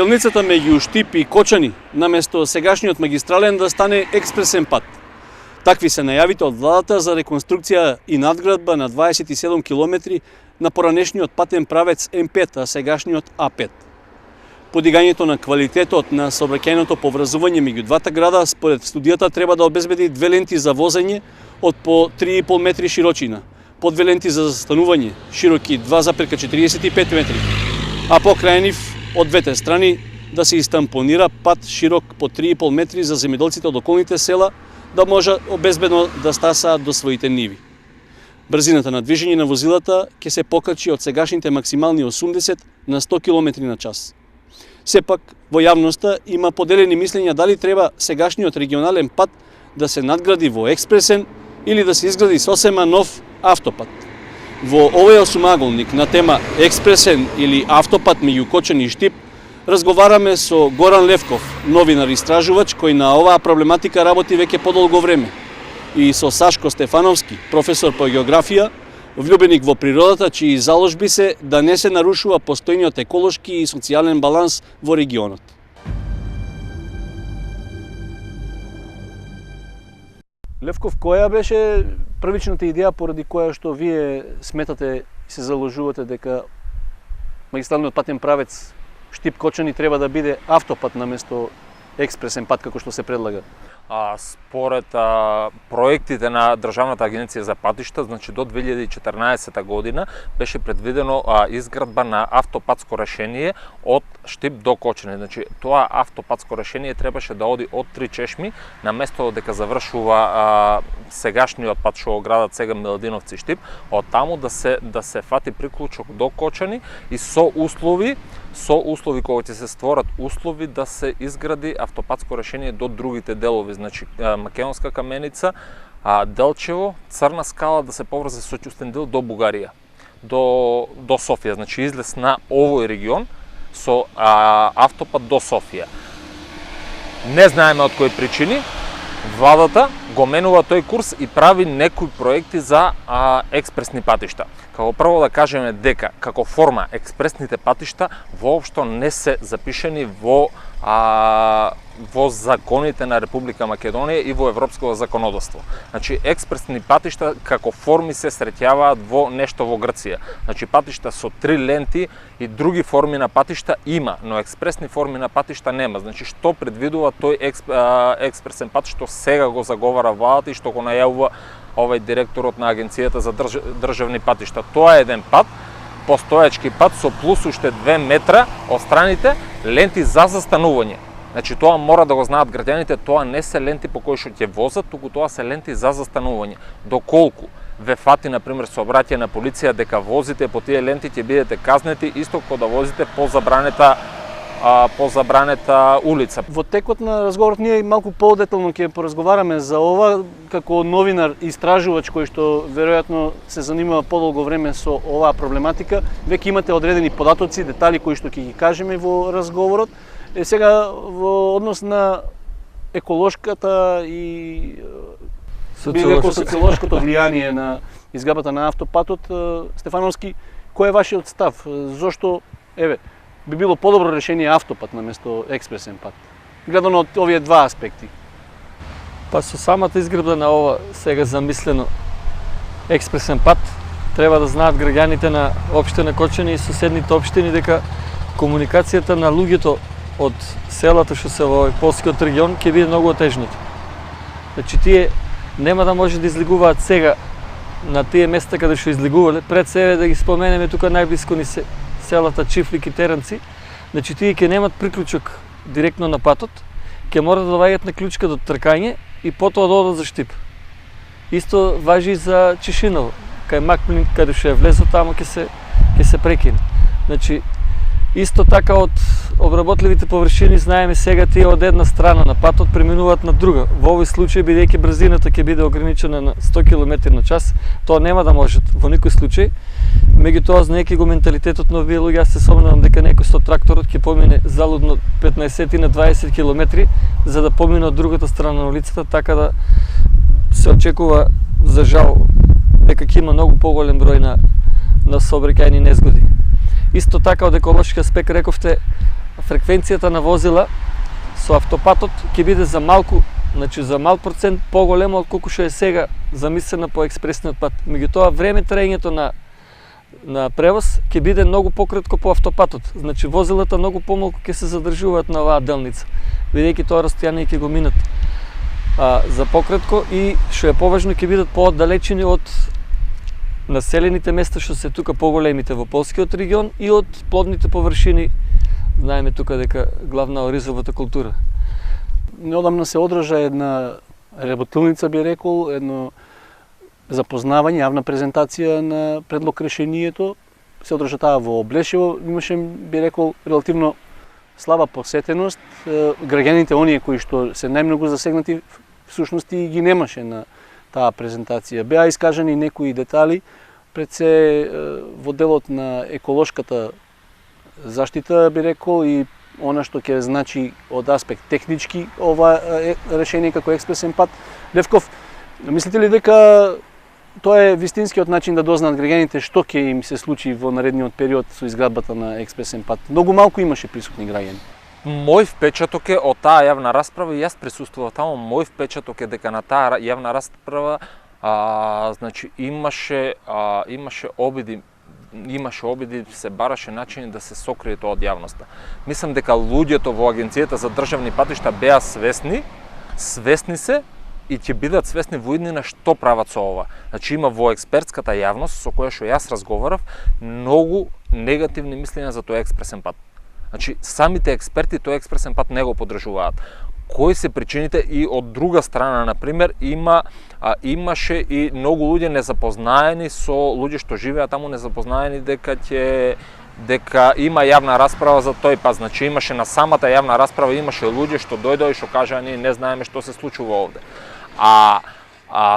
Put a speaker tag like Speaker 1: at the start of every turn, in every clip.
Speaker 1: делницата меѓу Штип и Кочани, наместо сегашниот магистрален да стане експресен пат. Такви се најавите од владата за реконструкција и надградба на 27 километри на поранешниот патен правец М5, а сегашниот А5. Подигањето на квалитетот на сообраќајното поврзување меѓу двата града според студијата треба да обезбеди 2 ленти за возење од по 3,5 метри широчина, по 2 ленти за застанување, широки 2,45 метри, а покрај нив од двете страни да се истампонира пат широк по 3,5 метри за земјоделците од околните села да може безбедно да стасаат до своите ниви. Брзината на движење на возилата ќе се покачи од сегашните максимални 80 на 100 км на час. Сепак, во јавноста има поделени мислења дали треба сегашниот регионален пат да се надгради во експресен или да се изгради сосема нов автопат. Во овој осумаголник на тема експресен или автопат меѓу Кочани и Штип разговараме со Горан Левков, новинар истражувач кој на оваа проблематика работи веќе подолго време, и со Сашко Стефановски, професор по географија, влюбеник во природата, чии заложби се да не се нарушува постојниот еколошки и социјален баланс во регионот. Левков, која беше првичната идеја поради која што вие сметате и се заложувате дека магистралниот патен правец Штип-Кочани треба да биде автопат наместо експресен пат како што се предлага?
Speaker 2: Според проектите на Државната агенција за патишта, значи до 2014 година беше предвидено изградба на автопатско решение од Штип до Кочани. Значи тоа автопатско решение требаше да оди од Три Чешми, наместо дека завршува сегашниот пат што градат сега Миладиновци Штип, од таму да се фати приклучок до Кочани и со услови кои ќе се створат услови да се изгради автопатско решение до другите делови, значи Македонска Каменица, Делчево, Црна Скала да се поврзе со Ќустендил до Бугарија, до Софија, значи излез на овој регион со автопат до Софија. Не знаеме од кои причини владата го менува тој курс и прави некои проекти за експресни патишта. Како прво да кажеме дека како форма експресните патишта воопшто не се запишени во законите на Република Македонија и во европското законодавство. Значи експресни патишта како форми се среќаваат во нешто во Грција. Значи патишта со 3 ленти и други форми на патишта има, но експресни форми на патишта нема. Значи што предвидува тој експресен пат што сега го заговара владата и што го најавува овој директорот на Агенцијата за државни патишта. Тоа е еден пат, постоечки пат со плюс уште 2 метра од страните ленти за застанување. Значи тоа мора да го знаат граѓаните, тоа не се ленти по кои што ќе возат, туку тоа се ленти за застанување. Доколку ве фати на пример сообраќај на полиција дека возите по тие ленти ќе бидете казнети исто како да возите по забранета улица.
Speaker 1: Во текот на разговорот ние малку подетално ќе поразговараме за ова како новинар истражувач кој што веројатно се занимава подолго време со оваа проблематика. Веќе имате одредени податоци, детали кои што ќе ги кажеме во разговорот. Сега во однос на еколошката и социолошкото влијание на изградбата на автопатот, Стефановски, кој е вашиот став? Зошто би било подобро решение автопат наместо експресен пат? Гледано од овие два аспекти.
Speaker 3: Па со самата изградба на ова сега замислено експресен пат, треба да знаат граѓаните на општина Кочани и соседните општини дека комуникацијата на луѓето од селата што се во Полскиот регион ќе биде многу отежната. Значи тие нема да може да излегуваат сега на тие места каде што излегувале, пред себе да ги споменеме тука најблиско ни се селата Чифлик и Теренци, значи тие ќе немат приклучок директно на патот, ќе морат да доаѓаат на клучка до Тркање и потоа да одат за Штип. Исто важи и за Чишиново, кај Макмлин каде што е влезо, тамо ќе се прекине. Значи исто така од обработливите површини знаеме сега тие од една страна на патот преминуваат на друга. Во овој случај бидејќи брзината ќе биде ограничена на 100 км на час, тоа нема да можат во никој случај. Меѓутоа, знаејќи го менталитетот на овие луѓе, јас се сомневам дека некој со тракторот ќе помине залудно 15 на 20 км за да помине од другата страна на улицата, така да се очекува за жал дека ќе има многу поголем број на сообраќајни незгоди. Исто така од еколошки аспект рековте фреквенцијата на возила со автопатот ќе биде за малку, значи за мал процент поголемо од колку што е сега замислена по експресниот пат. Меѓутоа време траењето на превоз ќе биде многу пократко по автопатот. Значи возилата многу помалку ќе се задржуваат на оваа делница, бидејќи тоа растојание ќе го минат за пократко и што е поважно ќе бидат пооддалечени од населените места што се тука поголемите во Полскиот регион и од плодните површини. Знаеме тука дека главна оризовата култура.
Speaker 1: Неодамна се одржа една работилница, би рекол, едно запознавање, јавна презентација на предлог решението. Се одржа таа во Облешево, имаше, би рекол, релативно слаба посетеност. Граѓаните, оние кои што се најмногу засегнати, всушност и ги немаше на таа презентација. Беа искажани некои детали, пред се во делот на еколошката заштита, би рекол, и она што ќе значи од аспект технички ова решение како експресен пат. Левков, мислите ли дека тоа е вистинскиот начин да дознаат граѓаните што ќе им се случи во наредниот период со изградбата на експресен пат? Многу малку имаше присутни граѓани.
Speaker 2: Мој впечаток е од таа јавна расправа, и јас присуствував таму, мој впечаток е дека на таа јавна расправа значи имаше обиди, се бараше начини да се сокрие тоа од јавноста. Мислам дека луѓето во Агенцијата за државни патишта беа свесни се и ќе бидат свесни во иднина што прават со ова. Значи има во експертската јавност со која што јас разговарав многу негативни мислења за тој експресен пат. Значи самите експерти тој експресен пат не го поддржуваат. Кои се причините? И од друга страна, например, имаше и многу луѓе незапознаени со луѓе што живеат таму, незапознаени дека има јавна расправа за тој пат. Значи имаше на самата јавна расправа имаше луѓе што дојдоа и што кажаа ние не знаеме што се случува овде.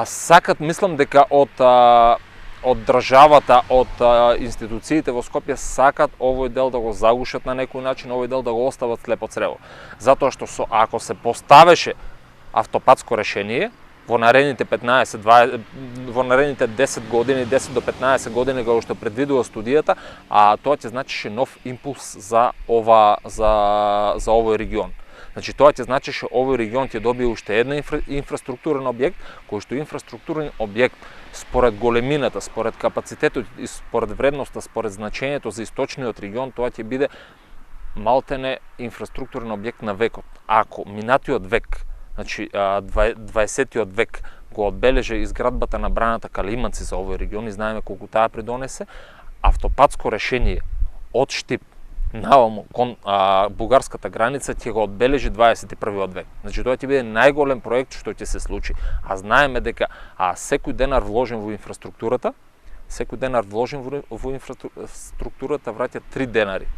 Speaker 2: Сакат, мислам дека од државата, од институциите во Скопје сакат овој дел да го загушат на некој начин, овој дел да го остават слепо црево. Затоа што ако се поставеше автопатско решение во наредните 10 години, 10 до 15 години како што предвидува студијата, тоа ќе значеше нов импулс за овој регион. Значи тоа ќе значеше овој регион ќе добие уште една инфраструктурен објект, кој што инфраструктурен објект според големината, според капацитетот и според вредноста, според значењето за источниот регион, тоа ќе биде малтене инфраструктурен објект на векот. Ако минатиот век, значи 20-тиот век го одбележи изградбата на браната Калиманци за овој регион и знаеме колку таа придонесе, автопатско решение од Штип наваму кон бугарската граница ќе го одбележи 21-виот век. Значи тоа ќе биде најголем проект што ќе се случи. Знаеме дека секој денар вложен во инфраструктурата, враќа 3 денари.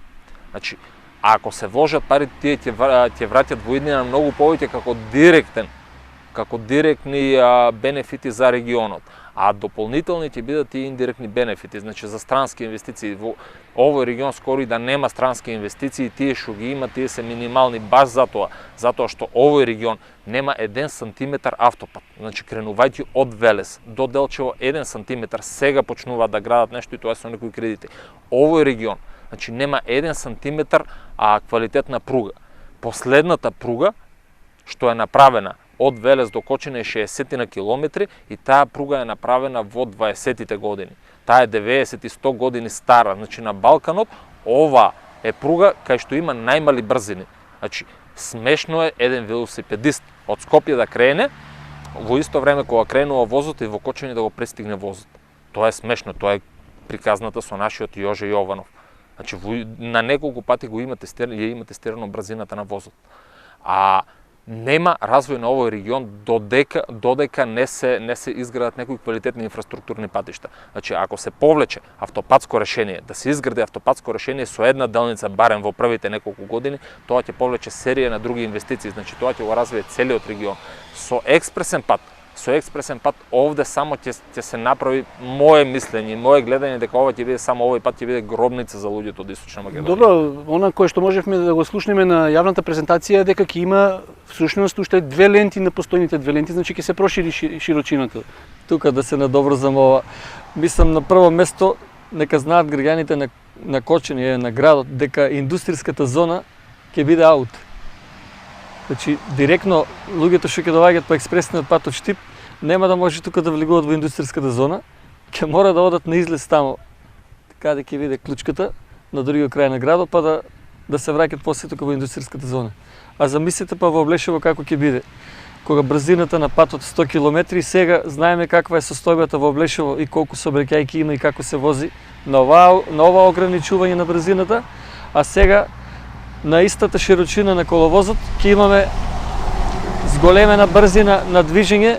Speaker 2: Значи, ако се вложат пари, тие ќе враќат во иднина многу повеќе како директни бенефити за регионот. Дополнителни ќе бидат и индиректни бенефити, значи за странски инвестиции. Во овој регион скоро и да нема странски инвестиции, тие што ги има, тие се минимални баш затоа што овој регион нема 1 сантиметар автопат. Значи кренувајќи од Велес до Делчево 1 сантиметар сега почнуваат да градат нешто и тоа со некои кредити. Овој регион значи нема 1 сантиметар квалитетна пруга. Последната пруга што е направена од Велес до Кочине е 60 на километри и таа пруга е направена во 20-тите години. Таа е 90 и 100 години стара. Значи на Балканот ова е пруга кај што има најмали брзини. Значи смешно е еден велосипедист од Скопје да крене во исто време кога кренува возот и во Кочине да го пристигне возот. Тоа е смешно, тоа е приказната со нашиот Јоже Јованов. Значи на неколку пати ја има тестирано брзината на возот. Нема развој на овој регион додека не се изградат некои квалитетни инфраструктурни патишта. Значи, ако се повлече автопатско решение, да се изгради автопатско решение со една делница барем во првите неколку години, тоа ќе повлече серија на други инвестиции, значи тоа ќе го развие целиот регион. Со експресен пат овде само ќе се направи мое мислење, мое гледање дека ова ќе биде само овој пат ќе биде гробница за луѓето од Источна Македонија.
Speaker 1: Добро, она кое што можевме да го слушнеме на јавната презентација е дека ќе има всушност уште 2 ленти на постојните 2 ленти, значи ќе се прошири широчината.
Speaker 3: Тука да се надобрзам ова. Мислам на прво место нека знаат граѓаните на Кочине, на градот, дека индустријската зона ќе биде аут. Значи, директно луѓето што ќе доаѓаат по експресниот пат од Штип, нема да може тука да влегуваат во индустријската зона, ќе мора да одат на излез тамо, каде ќе биде клучката, на другиот крај на градот, па да се враќаат после тука во индустријската зона. А замислете па во Облешево како ќе биде. Кога брзината на патот 100 км, сега знаеме каква е состојбата во Облешево и колку сообраќајки има и како се вози на ова ограничување на брзината, а сега на истата широчина на коловозот ќе имаме зголемена брзина на движење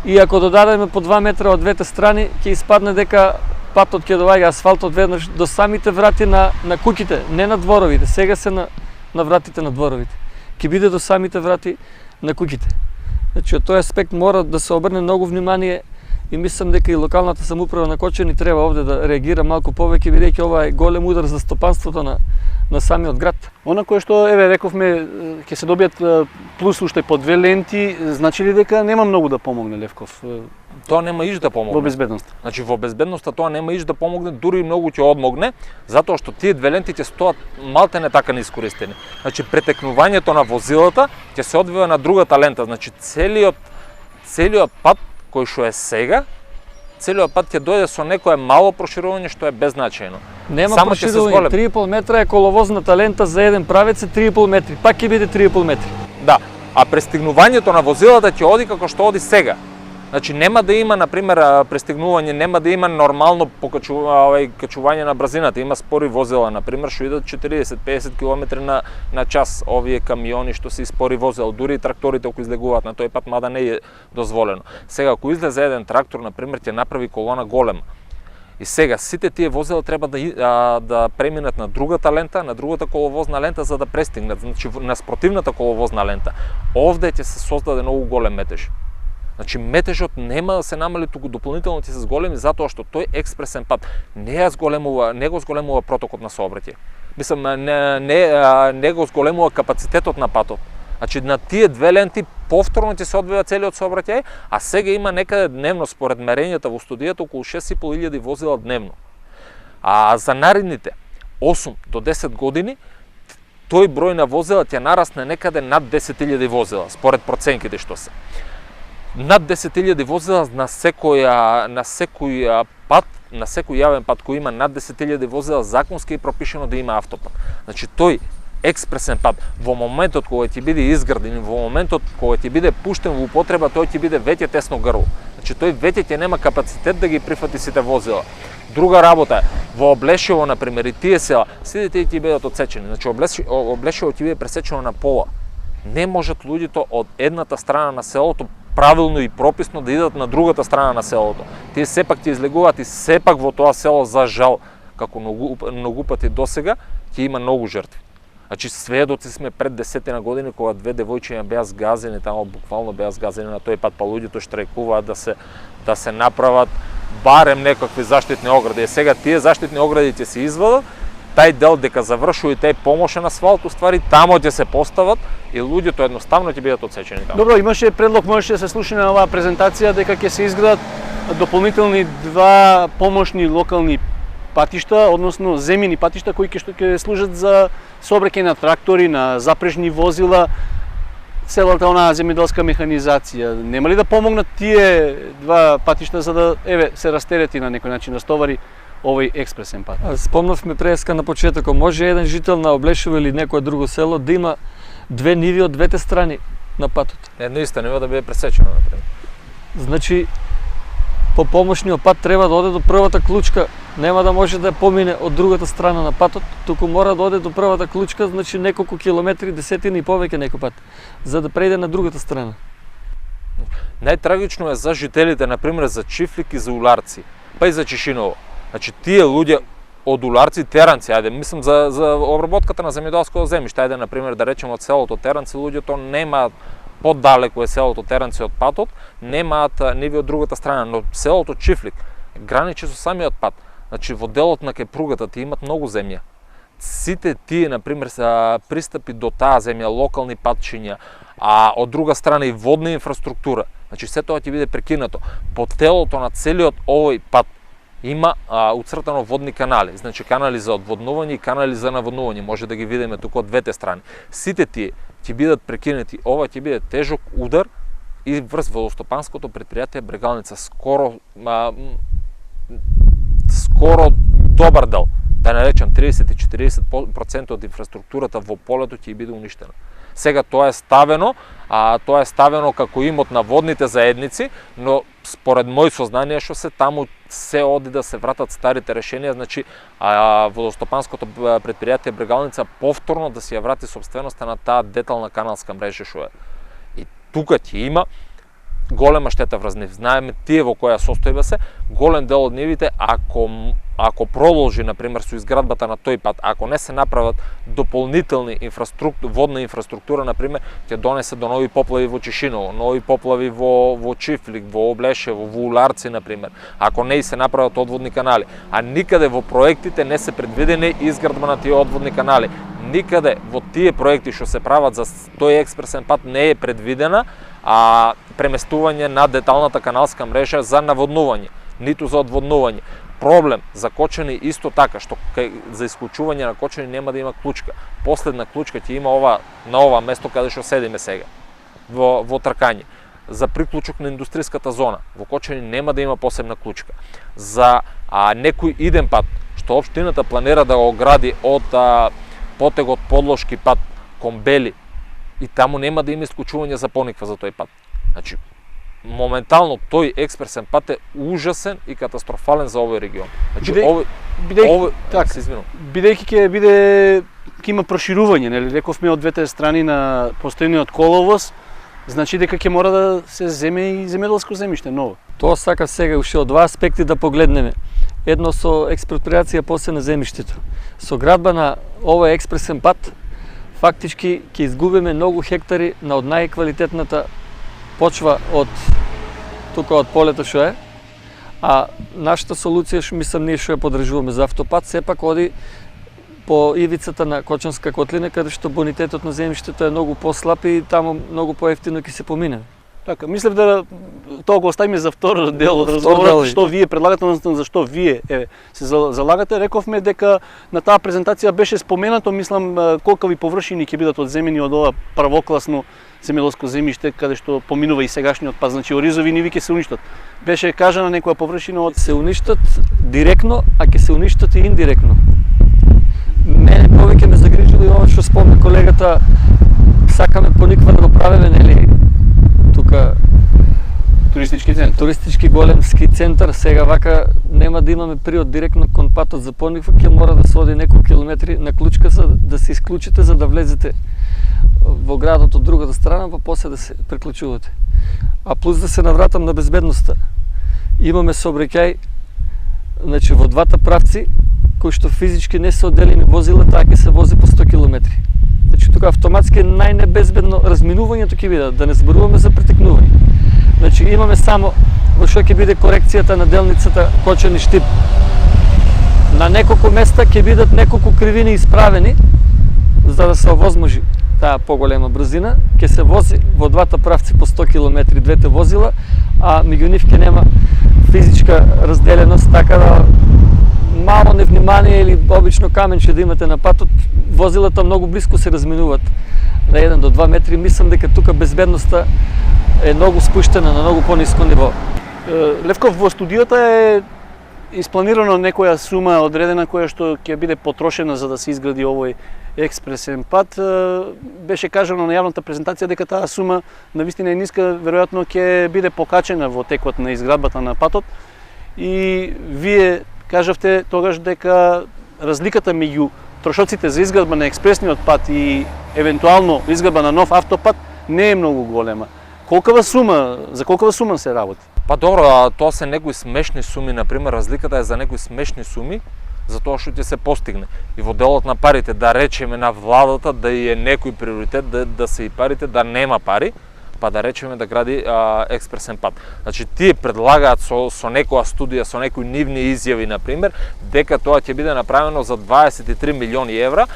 Speaker 3: и ако додадеме по 2 метра од двете страни, ќе испадне дека патот ќе доаѓа асфалтот веднаш до самите врати на куќите, не на дворовите. Сега се на вратите на дворовите. Ќе биде до самите врати на куќите. Значи, од тој аспект мора да се обрне многу внимание и мислам дека и локалната самоуправа на Кочани треба овде да реагира малку повеќе, бидејќи ова е голем удар за стопанството на самиот град.
Speaker 1: Она кое што рековме ќе се добијат плюс уште по 2 ленти, значи ли дека нема многу да помогне Левков?
Speaker 2: Тоа нема иш да помогне.
Speaker 1: Во безбедност.
Speaker 2: Значи во безбедноста тоа нема иш да помогне, дури и многу ќе одмогне, затоа што тие 2 ленти ќе стоат малтене така неискористени. Значи претекнувањето на возилата ќе се одвива на другата лента, значи целиот пат кој што е сега, целиот пат ќе дојде со некое мало проширување што е беззначајно.
Speaker 3: Нема проширување, 3,5 метра е коловозната лента за еден правец е 3,5 метри, пак ќе биде 3,5 метри.
Speaker 2: Да, а пристигнувањето на возилата ќе оди како што оди сега. Значи нема да има, например, пристигнување, нема да има нормално качување на брзината. Има спори возила, например, што идат 40-50 км на час. Овие камиони што се спори возила, дури и тракторите ако излегуваат на тој пат, мада не е дозволено. Сега ако излезе еден трактор, например, ќе направи колона голема. И сега сите тие возила треба да преминат на другата лента, на другата коловозна лента за да пристигнат, значи на спротивната коловозна лента. Овде ќе се создаде многу голем метеж. Значи метежот нема да се намали, туку дополнително ќе се зголеми затоа што тој експресен пат не го зголемува протокот на сообраќај. Мислам, не го зголемува капацитетот на патот. Значи на тие 2 ленти повторно ќе се одвива целиот сообраќај, а сега има некаде дневно според мерењата во студијата околу 6.500 возила дневно. А за наредните 8 до 10 години тој број на возила ќе нарасне некаде над 10.000 возила според проценките што се. Над 10.000 возила на секој пат, на секој јавен пат кој има над 10.000 возила, законски е пропишено да има автопат. Значи тој експресен пат во моментот кога ќе биде изграден, во моментот кога ќе биде пуштен во употреба, тој ќе биде веќе тесно грло. Значи тој веќе ќе нема капацитет да ги прифати сите возила. Друга работа е, во Облешево, например, и тие села, сите тие ќе бидат одсечени. Значи Облешево ќе биде пресечено на пола. Не можат луѓето од едната страна на селото правилно и прописно да идат на другата страна на селото. Тие сепак ќе излегуваат и сепак во тоа село, за жал, како многу пати досега, ќе има многу жртви. Значи сведоци сме пред 10 години кога 2 девојчиња беа згазени, тамо буквално беа згазени на тој пат, па луѓето штрајкуваат да се направат барем некакви заштитни огради. Сега тие заштитни огради ќе се извадат, тај дел дека завршува и тај помошен асфалт, уствари тамо ќе се постават и луѓето едноставно ќе бидат одсечени тамо.
Speaker 1: Добро, имаше предлог, можеше да се слуша на оваа презентација дека ќе се изградат дополнителни 2 помошни локални патишта, односно земјени патишта кои ќе служат за сообраќај на трактори, на запрежни возила, целата онаа земјоделска механизација. Нема ли да помогнат тие 2 патишта за да се растерети на некој начин, растовари овој експресен пат?
Speaker 3: Спомнавме преска на почетокот, може еден жител на Облешево или некое друго село да има 2 ниви од двете страни на патот.
Speaker 2: Една иста нива да биде пресечена, например.
Speaker 3: Значи, по помошниот пат треба да оде до првата клучка, нема да може да помине од другата страна на патот, туку мора да оде до првата клучка, значи неколку километри, десетини и повеќе некој пат, за да прејде на другата страна.
Speaker 2: Најтрагично е за жителите, например, за Чифлик и за Уларци, па и за Чешиново. Значи тие луѓе од Уларци, Теранци, ајде, мислам за обработката на земјоделско земјиште, ајде, например, да речеме од селото Теранци, луѓето немаат поддалеку е селото Теранци од патот, немаат ниви од другата страна, но селото Чифлик граничи со самиот пат. Значи во делот на кај пругата ти имат многу земја. Сите тие, например, се пристапи до таа земја, локални патчиња, а од друга страна и водна инфраструктура. Значи се тоа ќе биде прекинато. По телото на целиот овој пат има уцртано водни канали, значи канали за одводнување и канали за наводнување, може да ги видиме тука од двете страни. Сите тие ќе бидат прекинати, ова ќе биде тежок удар и врз водостопанското предпријатие Брегалница скоро добар дел, да не речам 30-40% од инфраструктурата во полето ќе биде уништена. Сега тоа е ставено како имот на водните заедници, но според мои сознанија што се таму се оди да се вратат старите решенија, значи водостопанското предпријатие Брегалница повторно да си ја врати собственоста на таа детална каналска мрежа што е. И тука ќе има голема штета врз нив. Знаеме тие во која состојба се, голем дел од нивите, ако продолжи, например, со изградбата на тој пат, ако не се направат дополнителни водна инфраструктура, например, ќе донесе до нови поплави во Чешиново, нови поплави во Чифлик, во Облешево, во Уларци, например, ако не и се направат одводни канали. А никаде во проектите не се предвидени изградба на тие одводни канали. Никаде во тие проекти што се прават за тој експресен пат не е предвидена преместување на деталната каналска мрежа за наводнување, ниту за одводнување. Проблем за Кочани исто така, што за исклучување на Кочани нема да има клучка. Последна клучка ќе има на ова место каде што седиме сега, во Тркање. За приклучок на индустријската зона, во Кочани нема да има посебна клучка. За некој иден пат, што општината планира да го гради од потегот Подлошки пат кон Бели, и таму нема да има исклучување за пониква за тој пат. Значи, моментално тој експресен пат е ужасен и катастрофален за овој регион. Значи,
Speaker 1: бидејќи ќе има проширување, нели, рековме од двете страни на постојниот коловоз, значи дека ќе мора да се земе и земјоделско земјиште ново.
Speaker 3: Тоа сака сега уште од два аспекти да погледнеме. Едно со експроприација после на земјиштето. Со градба на овој експресен пат, фактички ќе изгубиме многу хектари на од најквалитетната почва од тука од полето што е, а нашата солуција што мислам ние што ја подржуваме за автопат сепак оди по ивицата на Кочанска котлина, каде што бонитетот на земјиштето е многу послаб и таму многу поевтино ќе се помине.
Speaker 1: Така, мислев да тоа го оставиме за втор дел од разговорот, што вие предлагате, односно за што вие се залагате. Рековме дека на таа презентација беше споменато, мислам, колкави површини ќе бидат одземени од ова првокласно земјоделско земјиште каде што поминува и сегашниот пат, значи оризови ниви ќе се уништат. Беше кажана некоја површина од
Speaker 3: се уништат директно, а ќе се уништат и индиректно. Мене повеќе ме загрижува и ова што спомна колегата, сакаме пониква да го правиме, нели, тука
Speaker 1: туристички центар.
Speaker 3: Туристички големски центар, сега вака нема да имаме приод директно кон патот за Пониква, ќе мора да се оди неколку километри на клучка за да се исклучите за да влезете во градот од другата страна, па после да се приклучувате. А плюс да се навратам на безбедноста. Имаме сообраќај, значи во двата правци кои што физички не се одделени возила, таа ќе се вози по 100 километри. Значи тука автоматски е најнебезбедно разминувањето ќе биде, да не зборуваме за претекнување. Значи имаме само во што ќе биде корекцијата на делницата Кочани-Штип. На неколку места ќе бидат неколку кривини исправени за да се овозможи таа поголема брзина. Ќе се вози во двата правци по 100 километри двете возила, а меѓу нив ќе нема физичка разделеност, така да мало невнимание или обично каменче да имате на патот, возилата многу близко се разминуваат на 1 до 2 метри. Мислам дека тука безбедноста е многу спуштена на многу пониско ниво.
Speaker 1: Левков, во студијата е испланирано некоја сума одредена која што ќе биде потрошена за да се изгради овој експресен пат. Беше кажано на јавната презентација дека таа сума навистина е ниска, веројатно ќе биде покачена во текот на изградбата на патот. И вие кажавте тогаш дека разликата меѓу трошоците за изградба на експресниот пат и евентуално изградба на нов автопат не е многу голема. За колкава сума се работи?
Speaker 2: Па добро, тоа се некои смешни суми, например, разликата е за некои смешни суми, за тоа што ќе се постигне. И во делот на парите, да речеме на владата да е некој приоритет да се и парите, да нема пари, па да речеме да гради експресен пат. Значи, тие предлагаат со некоја студија, со некои нивни изјави, например, дека тоа ќе биде направено за 23 милиони евра.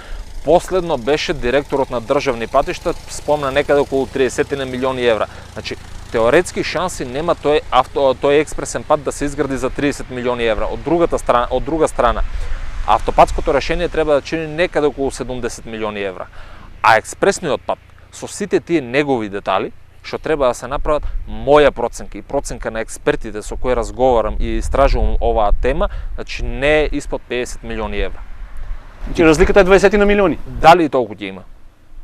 Speaker 2: Последно беше директорот на државни патишта, спомна некаде околу 30 милиони евра. Значи, теоретски шанси нема тој експресен пат да се изгради за 30 милиони евра. Од друга страна, автопатското решение треба да чини некаде околу 70 милиони евра. А експресниот пат со сите тие негови детали што треба да се направат, моја проценка и проценка на експертите со кои разговарам и истражувам оваа тема, значи не е испод 50 милиони евра.
Speaker 1: Значи разликата е 20 на милиони.
Speaker 2: Дали и толку ќе има?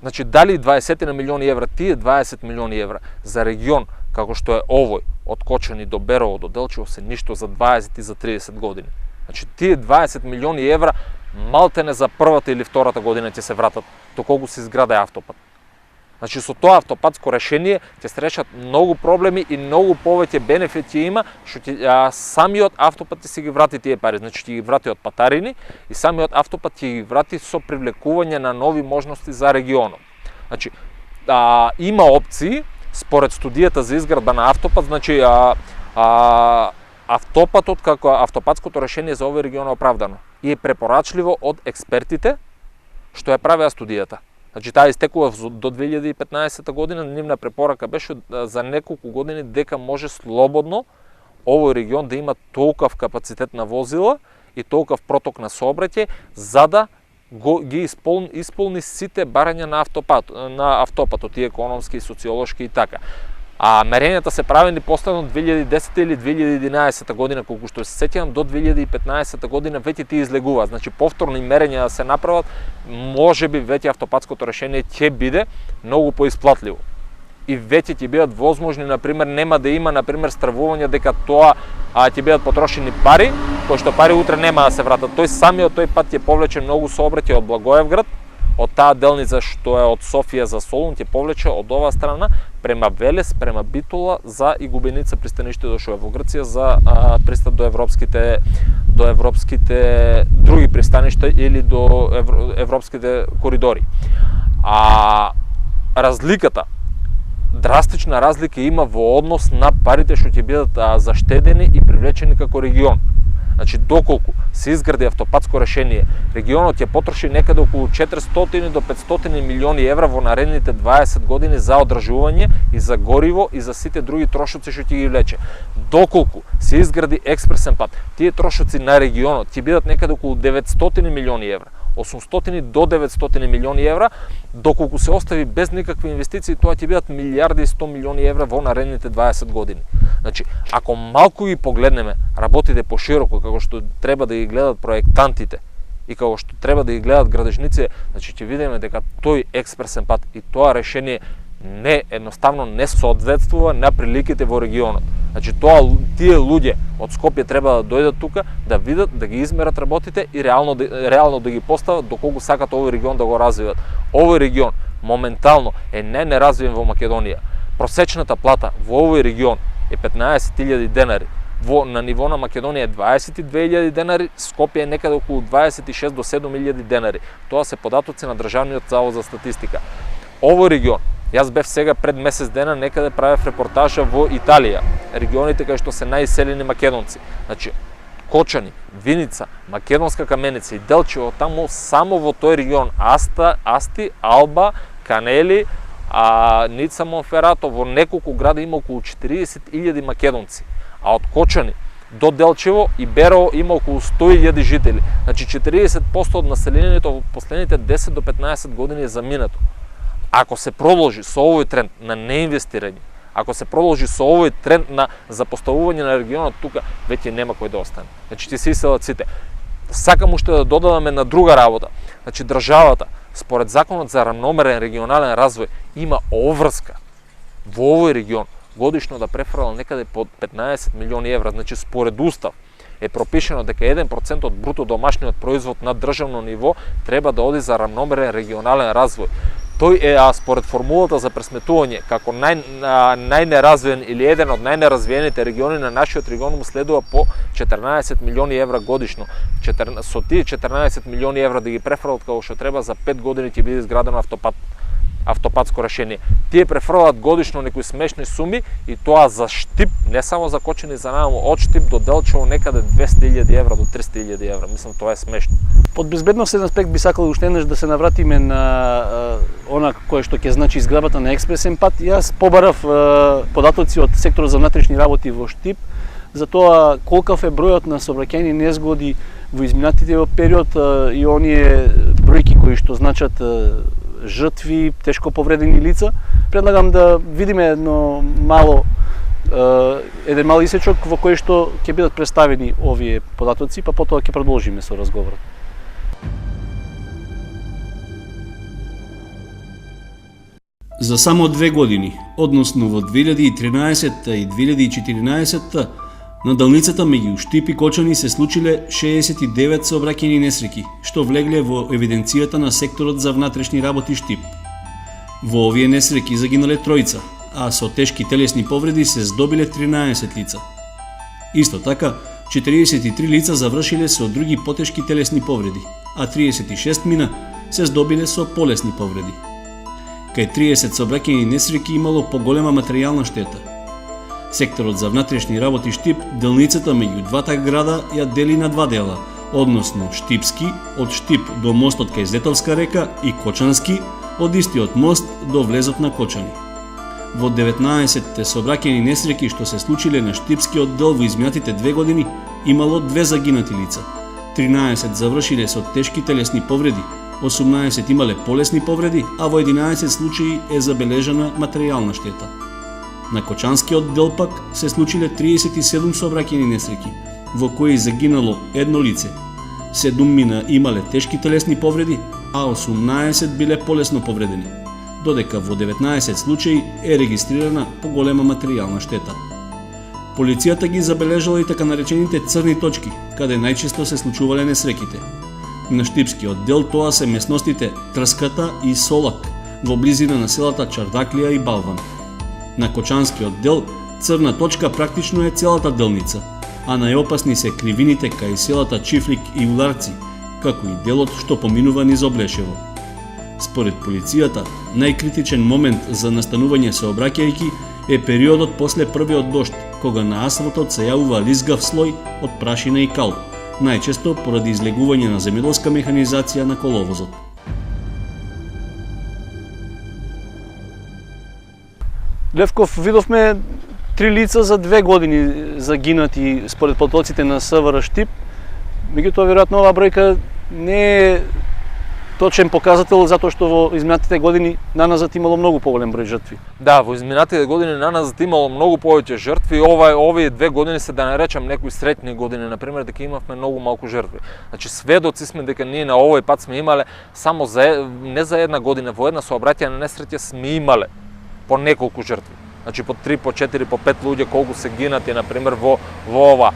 Speaker 2: Значи дали 20 на милиони евра, тие 20 милиони евра за регион како што е овој, од Кочани до Берово до Делчево се ништо за 20 и за 30 години. Значи тие 20 милиони евра малтене за првата или втората година ќе се вратат доколку се изграде автопат. Значи со тоа автопатско решение ќе се решат многу проблеми и многу повеќе бенефити има, што самиот автопат ќе си ги врати тие пари, значи ќе ги врати од патарини и самиот автопат ќе ги врати со привлекување на нови можности за регионот. Значи има опции според студијата за изградба на автопат, значи автопатот како автопатското решение за овој регион е оправдано и е препорачливо од експертите што ја правеа студијата. Значи таа истекува до 2015 година, нивна препорака беше за неколку години дека може слободно овој регион да има толков капацитет на возила и толков проток на сообраќај за да ги исполни сите барања на автопатот и економски, и социолошки и така. А мерењата се правени последно 2010 или 2011 година, колку што се сеќавам, до 2015 година веќе ти излегува. Значи повторни мерења да се направат, можеби веќе автопатското решение ќе биде многу поисплатливо. И веќе ќе бидат возможни, например, нема да има, например, стравување дека тоа ќе бидат потрошени пари, кои што пари утре нема да се вратат. Тој пат ќе повлече многу сообраќај од Благоевград, од таа делница што е од Софија за Солун, ќе повлече од оваа страна према Велес, према Битола за и Губеница пристаниште дошо во Грција за пристап до европските други пристаништа или до европските коридори. Разликата, драстична разлика има во однос на парите што ќе бидат заштедени и привлечени како регион. Значи, доколку се изгради автопатско решение, регионот ќе потроши некаде околу 400 до 500 милиони евра во наредните 20 години за одржување и за гориво и за сите други трошоци што ќе ги влече. Доколку се изгради експресен пат, тие трошоци на регионот ќе бидат некаде околу 900 милиони евра. 800 до 900 милиони евра, доколку се остави без никакви инвестиции, тоа ќе бидат милиарди и 100 милиони евра во наредните 20 години. Значи, ако малку ги погледнеме работите пошироко, како што треба да ги гледат проектантите и како што треба да ги гледат градежници, значи ќе видиме дека тој експресен пат и тоа решение едноставно не соодветствува на приликите во регионот. Значи тие луѓе од Скопје треба да дојдат тука, да видат, да ги измерат работите и реално да ги постават доколку сакат овој регион да го развиват. Овој регион моментално е најнеразвиен во Македонија. Просечната плата во овој регион е 15.000 денари. На ниво на Македонија е 22.000 денари, Скопје е некаде околу 26 до 7.000 денари. Тоа се податоци на Државниот завод за статистика. Овој регион, јас бев сега пред месец дена некаде правев репортажа во Италија, регионите кај што се најиселени македонци. Значи, Кочани, Виница, Македонска Каменица и Делчево, таму само во тој регион, Асти, Алба, Канели, Ница, Монферато, во неколку града има околу 40.000 македонци. А од Кочани до Делчево и Берово има околу 100.000 жители. Значи 40% од населението во последните 10 до 15 години е заминато. Ако се продолжи со овој тренд на неинвестирање, ако се продолжи со овој тренд на запоставување на регионот тука, веќе нема кој да остане. Значи ќе се иселат сите. Сакам уште да додадаме на друга работа. Значи државата, според законот за рамномерен регионален развој, има обврска во овој регион годишно да префрла некаде под 15 милиони евра. Значи според устав е пропишено дека 1% од бруто домашниот производ на државно ниво треба да оди за рамномерен регионален развој. Тој е според формулата за пресметување како најнеразвиен или еден од најнеразвиените региони на нашиот регион му следува по 14 милиони евра годишно. Со тие 14 милиони евра да ги префрлат како што треба, за 5 години ќе биде изграден автопат. автопатско решение. Тие префрлат годишно некои смешни суми и тоа за Штип, не само за Кочани, за најамо од Штип до Делчево некаде 200.000 евра до 300.000 евра. Мислам тоа е смешно.
Speaker 1: Под безбедносен аспект би сакал уште еднаш да се навратиме на она кое што ќе значи изградбата на експресен пат. Јас побарав податоци од секторот за внатрешни работи во Штип за тоа колкав е бројот на сообраќајни незгоди во изминатите период и оние бројки кои што значат жртви, тешко повредени лица. Предлагам да видиме еден мал исечок во кој што ќе бидат представени овие податоци, па потоа ќе продолжиме со разговорот. За само 2 години, односно во 2013 и 2014, на делницата меѓу Штип и Кочани се случиле 69 сообраќајни несреќи, што влегле во евиденцијата на секторот за внатрешни работи Штип. Во овие несреќи загинале тројца, а со тешки телесни повреди се здобиле 13 лица. Исто така, 43 лица завршиле со други потешки телесни повреди, а 36 мина се здобиле со полесни повреди. Кај 30 сообраќајни несреќи имало поголема материјална штета. Секторот за внатрешни работи Штип делницата меѓу двата града ја дели на два дела, односно Штипски од Штип до мостот кај Зетовска река и Кочански од истиот мост до влезот на Кочани. Во 19 сообраќајни несреќи што се случиле на Штипскиот дел во изминатите 2 години имало 2 загинати лица. 13 завршиле со тешки телесни повреди, 18 имале полесни повреди, а во 11 случаи е забележана материјална штета. На Кочанскиот дел пак се случиле 37 сообраќајни несреќи, во кои загинало едно лице. 7 мина имале тешки телесни повреди, а 18 биле полесно повредени, додека во 19 случаи е регистрирана поголема материјална штета. Полицијата ги забележала и така наречените црни точки, каде најчесто се случувале несреќите. На Штипскиот дел тоа се местностите Трската и Солак, во близина на селата Чардаклија и Балван. На Кочанскиот дел црна точка практично е целата делница, а најопасни се кривините кај селата Чифлик и Уларци, како и делот што поминува низ Облешево. Според полицијата, најкритичен момент за настанување сообраќајки е периодот после првиот дожд, кога на асфалтот се јавува лизгав слој од прашина и кал, најчесто поради излегување на земјоделска механизација на коловозот. Левков, видовме 3 лица за 2 години загинати според податоците на СВР Штип. Меѓутоа, веројатно оваа бројка не е точен показател затоа што во изминатите години наназад имало многу поголем број жртви.
Speaker 2: Да, во изминатите години наназад имало многу повеќе жртви. Овие 2 години се, да не речам некои сретни години, например, дека имавме многу малку жртви. Значи сведоци сме дека ние на овој пат сме имале само не за една година, во една сообраќајна несреќа сме имале по неколку жртви. Значи по 3, по 4, по 5 луѓе колку се гинати, например, во ова.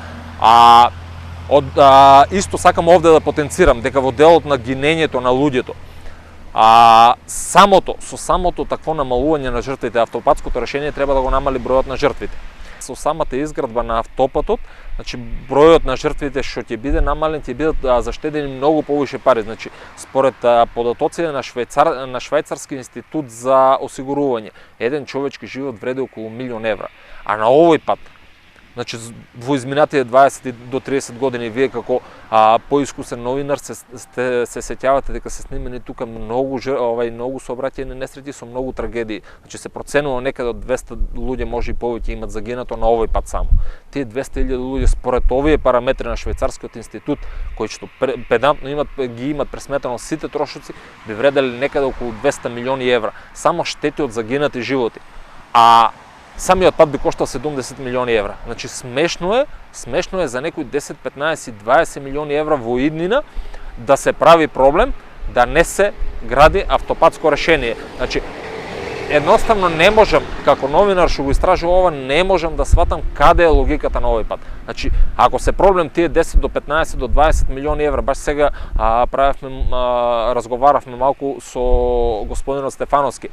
Speaker 2: Исто сакам овде да потенцирам дека во делот на гинењето на луѓето, со самото такво намалување на жртвите, автопатското решение треба да го намали бројот на жртвите. Со самата изградба на автопатот, значи бројот на жртвите што ќе биде намален, ќе бидат заштедени многу повише пари. Значи според податоците на Швајцарски институт за осигурување, еден човечки живот вреди околу 1 милион евра. А на овој пат, значи во изминатите 20 до 30 години, вие како поискусен новинар се сеќавате дека се снимени тука многу сообраќајни несреќи со многу трагедии. Значи се проценува некаде од 200 луѓе, може и повеќе имат загинато на овој пат само. Тие 200.000 луѓе според овие параметри на Швајцарскиот институт, кои што педантно имат пресметано сите трошоци, би вредели некаде околу 200 милиони евра. Само штети од загинати животи. Самиот пат би коштал 70 милиони евра. Значи смешно е за некои 10, 15, 20 милиони евра во иднина да се прави проблем да не се гради автопатско решение. Значи едноставно не можам, како новинар што го истражува ова, не можам да сватам каде е логиката на овој пат. Значи, ако се проблем тие 10 до 15 до 20 милиони евра, баш сега разговаравме малку со господинот Стефановски.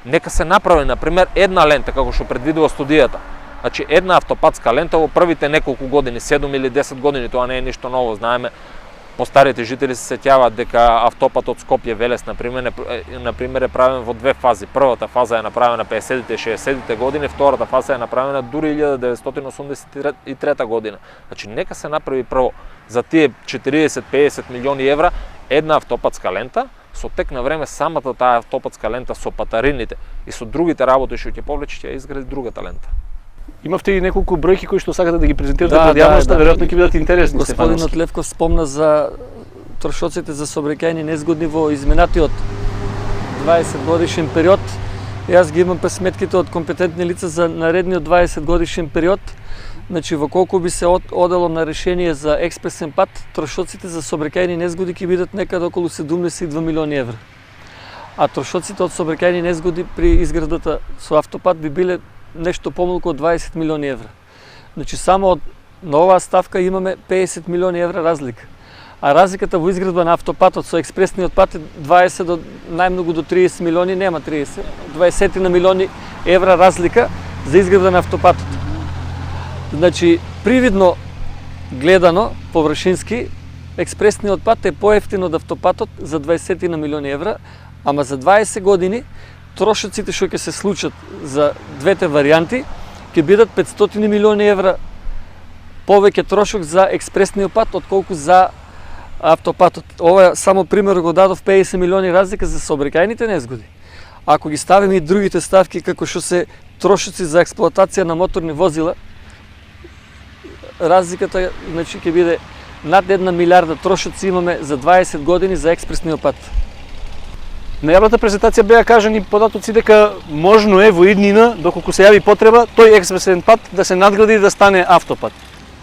Speaker 2: Нека се направи, например, една лента, како што предвидува студијата. Значи, една автопатска лента во првите неколку години, 7 или 10 години, тоа не е ништо ново, знаеме. Постарите жители се сеќаваат дека автопатот Скопје-Велес например е правен во две фази. Првата фаза е направена 50-те и 60-те години, втората фаза е направена дури 1983 година. Значи нека се направи прво за тие 40-50 милиони евра една автопатска лента, со тек на време самата таа автопатска лента со патарините и со другите работи што ќе повлече, ќе изгради другата лента.
Speaker 1: Имавте и неколку бројки кои што сакате да ги презентирате пред јавноста, веројатно ќе бидат интересни.
Speaker 3: Господинот Левков спомна за трошоците за сообраќајни незгодни во изминатиот 20 годишен период. Јас ги имам сметките од компетентни лица за наредниот 20 годишен период. Значи, во колку би се одело на решение за експресен пат, трошоците за сообраќајни незгоди ќе бидат некаде околу 72 милиони евра. А трошоците од сообраќајни незгоди при изградата со автопат би биле нешто помалку од 20 милиони евра. Значи, само од на оваа ставка имаме 50 милиони евра разлика. А разликата во изградба на автопатот со експресниот пат е 20 до најмногу до 30 милиони, нема 30, 20 на милиони евра разлика за изградба на автопатот. Значи, привидно гледано, површински, експресниот пат е поевтин од автопатот за 20 на милиони евра, ама за 20 години трошоците што ќе се случат за двете варијанти ќе бидат 500 милиони евра повеќе трошок за експресниот пат отколку за автопатот. Ова само пример го дадов 50 милиони разлика за сообраќајните незгоди. Ако ги ставиме и другите ставки како што се трошоци за експлоатација на моторни возила, разликата значи ќе биде над 1 милиарда трошоци имаме за 20 години за експресниот пат.
Speaker 1: На јавната презентација беа кажани податоци дека можно е во иднина, доколку се јави потреба, тој експресен пат да се надгради и да стане автопат.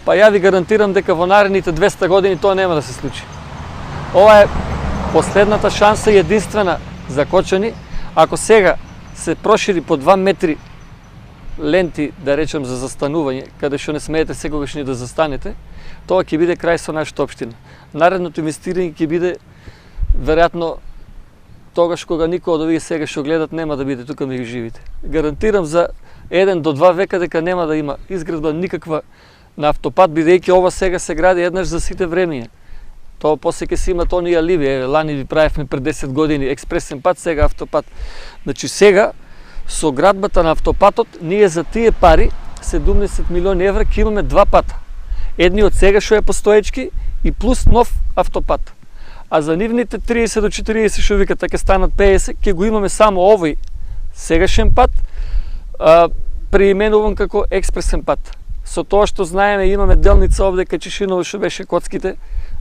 Speaker 3: Па ја ви гарантирам дека во наредните 200 години тоа нема да се случи. Ова е последната шанса и единствена за Кочани. Ако сега се прошири по 2 метри ленти, да речем за застанување, каде што не смеете секогаш ни да застанете, тоа ќе биде крај со нашата општина. Наредното инвестирање ќе биде веројатно тогаш кога никој од овие сега што гледат нема да биде тука меѓу живите. Гарантирам за 1 до 2 века дека нема да има изградба никаква на автопат, бидејќи ова сега се гради еднаш за сите времења. Тоа после ќе се имат оние аливи, лани ви правевме пред 10 години експресен пат, сега автопат. Значи сега со градбата на автопатот ние за тие пари 70 милиони евра ќе имаме два пата. Едниот сега што е постоечки и плюс нов автопат. А за нивните 30 до 40 што викате ќе станат 50, ќе го имаме само овој сегашен пат, преименуван како експресен пат. Со тоа што знаеме, имаме делница овде кај Чешиново што беше Коцките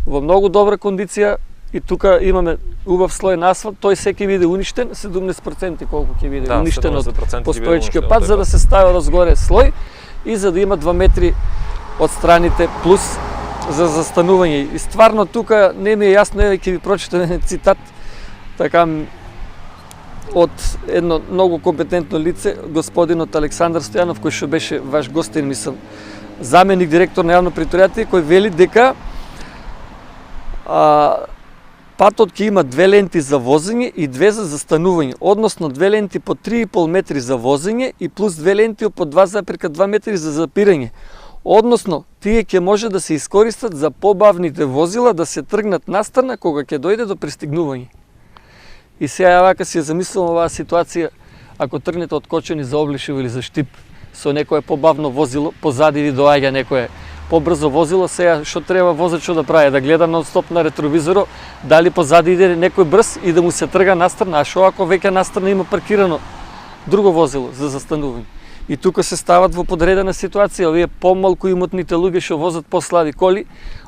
Speaker 3: во многу добра кондиција и тука имаме убав слој на асфалт, тој се ќе биде уништен, 70% колку ќе биде уништен од постоечкиот пат за да се стави разгоре слој и за да има 2 метри од страните плюс за застанување. И стварно тука не ми е јасно, ќе ви прочитам цитат така од едно многу компетентно лице, господинот Александар Стојанов, кој што беше ваш гостин, мислам, заменик директор на јавно предпријатие, кој вели дека патот ќе има 2 ленти за возење и 2 за застанување, односно 2 ленти по 3,5 метри за возење и плюс 2 ленти по 2,2 метри за запирање. Односно, тие ќе може да се искористат за побавните возила да се тргнат настрана кога ќе дојде до пристигнување. И сега вака си ја замислувам оваа ситуација, ако тргнете од Кочани за Облишево или за Штип со некое побавно возило, позади ви доаѓа некое побрзо возило, сега што треба возачот да прави? Да гледа нон-стоп на ретровизоро, дали позади иде некој брз и да му се трга настрана, а што ако веќе настрана има паркирано друго возило за застанување? И тука се стават во подредена ситуација, овие помалку имотните луѓе што возат послаби коли,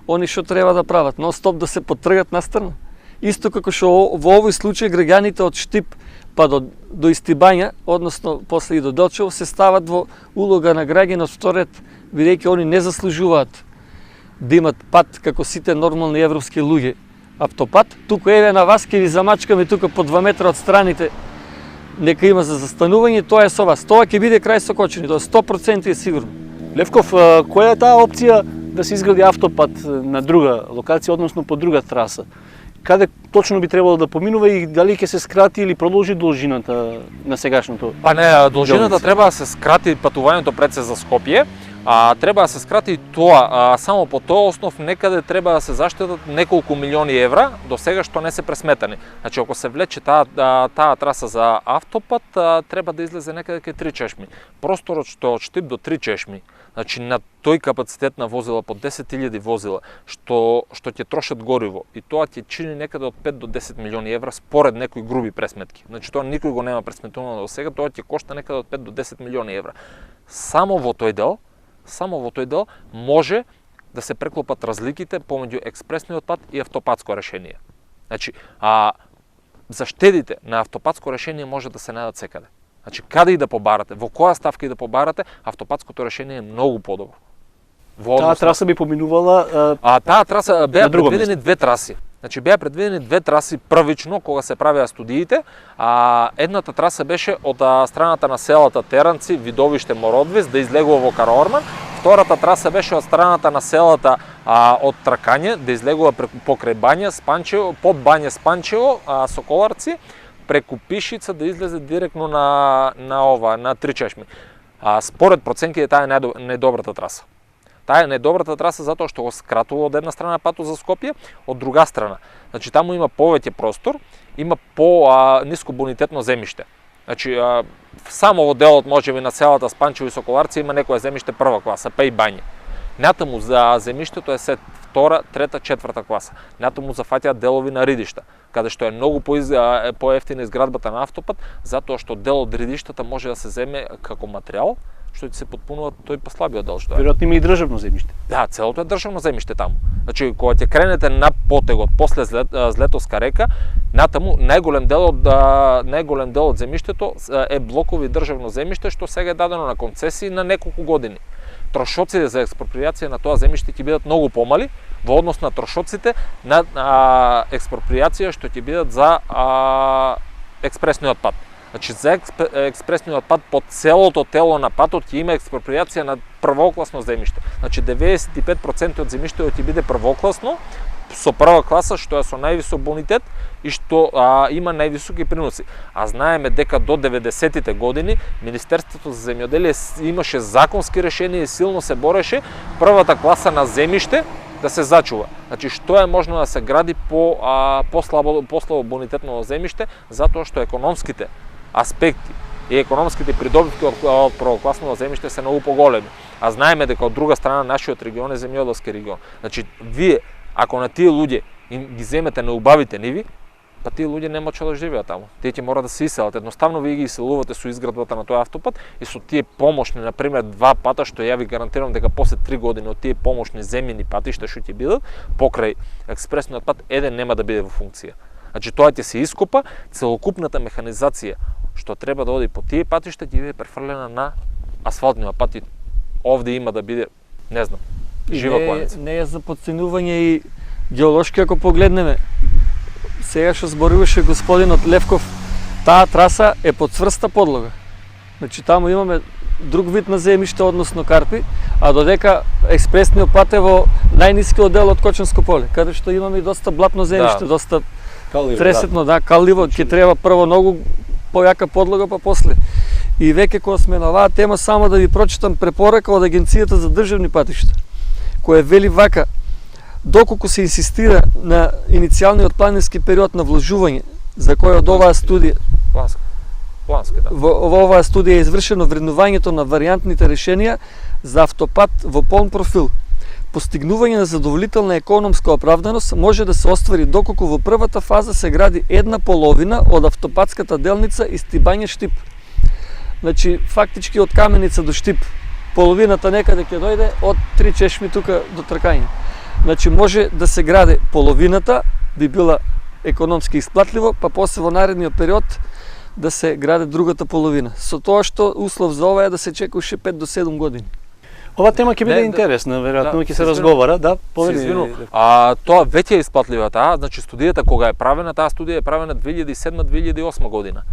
Speaker 3: они што треба да прават? Нон-стоп да се потргат настрана? Исто како што во овој случај граѓаните од Штип па до Истибања, односно после и до Делчево, се стават во улога на граѓани од вторет, бидејќи они не заслужуваат да имат пат како сите нормални европски луѓе автопат. Туку еве на вас ќе ви замачкаме тука по 2 метра од страните, нека има за застанување, тоа е со вас. Тоа ќе биде крај со Кочани, тоа 100% е сигурно.
Speaker 1: Левков, која е таа опција да се изгради автопат на друга локација, односно по друга траса? Каде точно би требало да поминува и дали ќе се скрати или продолжи должината на сегашното?
Speaker 2: Па не, должината треба да се скрати патувањето пред се за Скопје, треба да се скрати и тоа. Само по тој основ некаде треба да се заштедат неколку милиони евра до сега што не се пресметани. Значи ако се влече таа траса за автопат, треба да излезе некаде кај 3 чешми. Просторот што од Штип до 3 чешми. Значи на тој капацитет на возила по 10.000 возила што ќе трошат гориво и тоа ќе чини некаде од 5 до 10 милиони евра според некои груби пресметки. Значи тоа никој го нема пресметувано до сега, тоа ќе кошта некаде од 5 до 10 милиони евра. Само во тој дел може да се преклопат разликите помеѓу експресниот пат и автопатско решение. Значи, заштедите на автопатско решение може да се најдат секаде. Значи, каде и да побарате, во која ставка и да побарате, автопатското решение е многу подобро.
Speaker 1: Таа траса би поминувала
Speaker 2: таа траса беа
Speaker 1: друго
Speaker 2: предвидени две траси. Значи беа предвидени две траси првично кога се правеа студиите. Едната траса беше од страната на селата Теранци, Видовиште, Мородвис да излегува во Караорман. Втората траса беше од страната на селата од Тракање да излегува покрај Бања, Спанчево, под Бања, Спанчево, Соколарци, преку Пишица да излезе директно на Три чешми. Според проценките таа е најдобрата траса. Таа е најдобрата траса затоа што го скратува од една страна патот за Скопје, од друга страна. Значи таму има повеќе простор, има ниско бонитетно земјиште. Значи само во делот можеби на селата Спанчево и Соколарци има некоја земјиште прва класа, па и Бања. Натаму за земјиштето е се втора, трета, четврта класа. Натаму зафаќаат делови на ридишта, каде што е многу поевтина изградбата на автопат, затоа што дел од ридиштата може да се земе како материјал, што ќе се потпунува тој послабиот дел што е.
Speaker 1: Веројатно има и државно земјиште.
Speaker 2: Да, целото е државно земјиште таму. Значи кога ќе кренете на потегот после Злетовска река, натаму најголем дел од земјиштето е блокови државно земјиште што сега е дадено на концесии на неколку години. Трошоците за експроприација на тоа земјиште ќе бидат многу помали во однос на трошоците на експроприација што ќе бидат за експресниот пат. Значи за експресниот пат по целото тело на патот ќе има експроприација на првокласно земјиште. Значи 95% од земјиштето ќе биде првокласно со прва класа што е со највисок бонитет и што има највисоки приноси. Знаеме дека до 90-тите години Министерството за земјоделие имаше законски решение и силно се бореше првата класа на земјиште да се зачува. Значи што е можно да се гради по послабо бонитетно земјиште, затоа што економските аспекти и економските придобивки од првокласното земјиште се многу поголеми. Знаеме дека од друга страна нашиот регион е земјоделски регион. Значи вие ако на тие луѓе ги земете неубавите ниви, па тие луѓе нема што да живеат таму. Тие ќе мора да се иселат. Едноставно вие ги иселувате со изградбата на тој автопат и со тие помошни, на пример, два пата што ја ви гарантирам дека после 3 години од тие помошни земјени патишта што ќе бидат покрај експресниот пат, еден нема да биде во функција. Значи тоа ќе се ископа, целокупната механизација што треба да оди по тие патишта ќе биде префрлена на асфалтниот пат и овде има да биде, не знам, жива кланица.
Speaker 3: Не е за подценување и геолошки ако погледнеме. Сега што зборуваше господинот Левков, таа траса е под цврста подлога. Значи таму имаме друг вид на земјиште, односно карпи, а додека експресниот пат е во најнискиот дел од Кочанско поле, каде што имаме и доста блатно земјиште, доста тресетно, калливо, ќе треба прво многу појака подлога, па после. И веќе кога сме на оваа тема, само да ви прочитам препорака од Агенцијата за државни патишта, која вели вака: доколку се инсистира на иницијалниот планински период на вложување, за кој од оваа студија
Speaker 2: Плански, да.
Speaker 3: Во оваа студија е извршено вреднувањето на варијантните решенија за автопат во полн профил. Постигнување на задоволителна економска оправданост може да се оствари доколку во првата фаза се гради една половина од автопатската делница Истибање-Штип. Значи, фактички од Каменица до Штип, половината некаде ќе дојде од Три чешми тука до Тракање. Значи, може да се гради половината, би била економски исплатливо, па после во наредниот период да се гради другата половина. Со тоа што услов за ова е да се чека уште 5 до 7 години.
Speaker 1: Ова тема ќе биде интересна, веројатно ќе се разговара, да,
Speaker 2: повели. Тоа веќе е исплатливо, значи студијата кога е правена, таа студија е правена 2007-2008 година.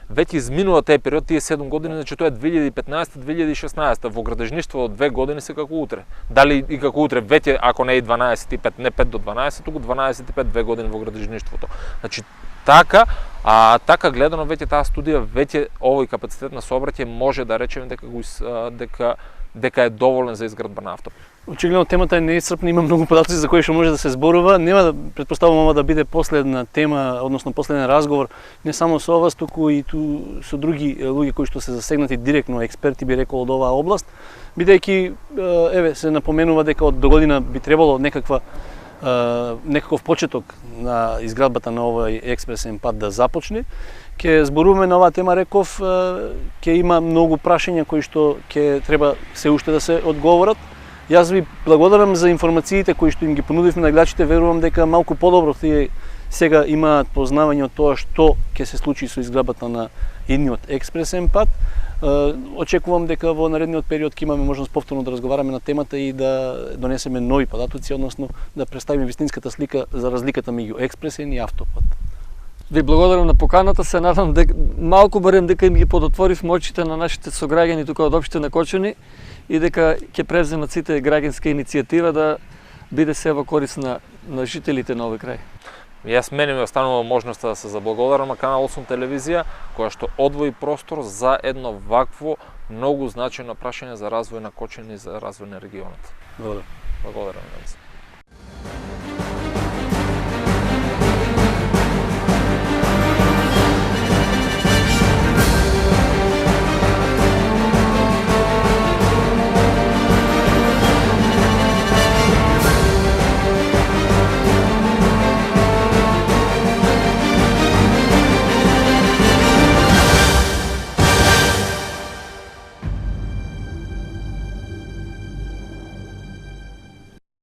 Speaker 2: Веќе изминува тој период, тие 7 години, значи тоа е 2015-2016, во градежништво 2 години се како утре. Дали и како утре, веќе ако не е 12,5, не 5 до 12, туку 12,5 2 години во градежништвото. Значи така гледано веќе таа студија, веќе овој капацитет на сообраќај може да речеме дека дека е доволен за изградба на автопат.
Speaker 1: Очигледно темата е неисцрпна, има многу податоци за кои што може да се зборува. Нема да претпоставувам ова да биде последна тема, односно последен разговор, не само со вас, туку и со други луѓе кои што се засегнати директно, експерти би рекол од оваа област, бидејќи еве се напоменува дека од догодина би требало некаков почеток на изградбата на овој експресен пат да започне. Ке зборуваме на оваа тема, реков, ке има многу прашања кои што ке треба се уште да се одговорат. Јас ви благодарам за информациите кои што им ги понудивме на гледачите, верувам дека малку подобро тие сега имаат познавање од тоа што ќе се случи со изградбата на идниот експресен пат. Очекувам дека во наредниот период ќе имаме можност повторно да разговараме на темата и да донесеме нови податоци, односно да представиме вистинската слика за разликата меѓу експресен и автопат.
Speaker 3: Ви благодарам на поканата, се надам дека малку барем дека им ги подотворивме очите на нашите сограѓани тука од општина Кочани и дека ќе преземат сите граѓанска иницијатива да биде се во корис на жителите на овој крај.
Speaker 2: Јас мене ми останува можноста да се заблагодарам на Канал 8 телевизија, која што одвои простор за едно вакво многу значајно прашање за развој на Кочани и за развој на регионот.
Speaker 1: Благодарам.
Speaker 2: Благодарам.